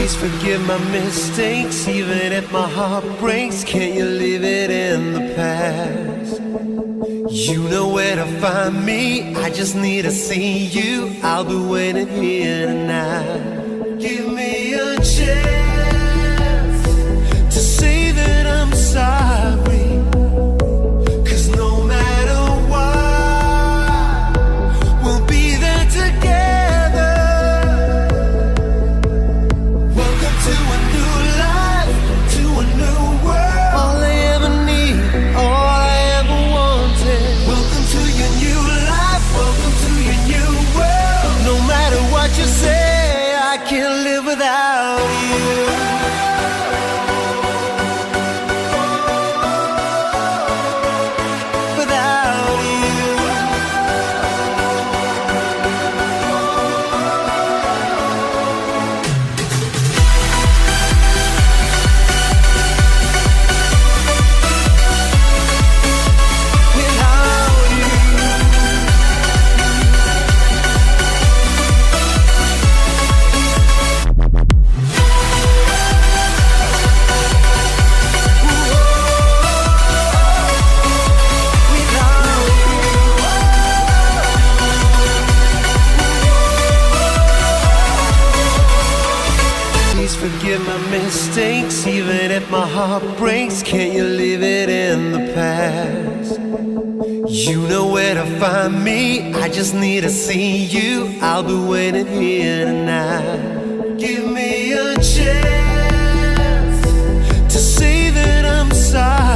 Please forgive my mistakes, even if my heart breaks. Can't you leave it in the past? You know where to find me, I just need to see you. I'll be waiting here tonight. Give me a chance to say that I'm sorry, 'cause no matter what, we'll be there together. Welcome to a new life, to a new world. All I ever need, all I ever wanted. Welcome to your new life, welcome to your new world. No matter what you say, I can't live without you. Without you. Without you. Please forgive my mistakes, even if my heart breaks. Can't you leave it in the past? You know where to find me, I just need to see you. I'll be waiting here tonight. Give me a chance to say that I'm sorry,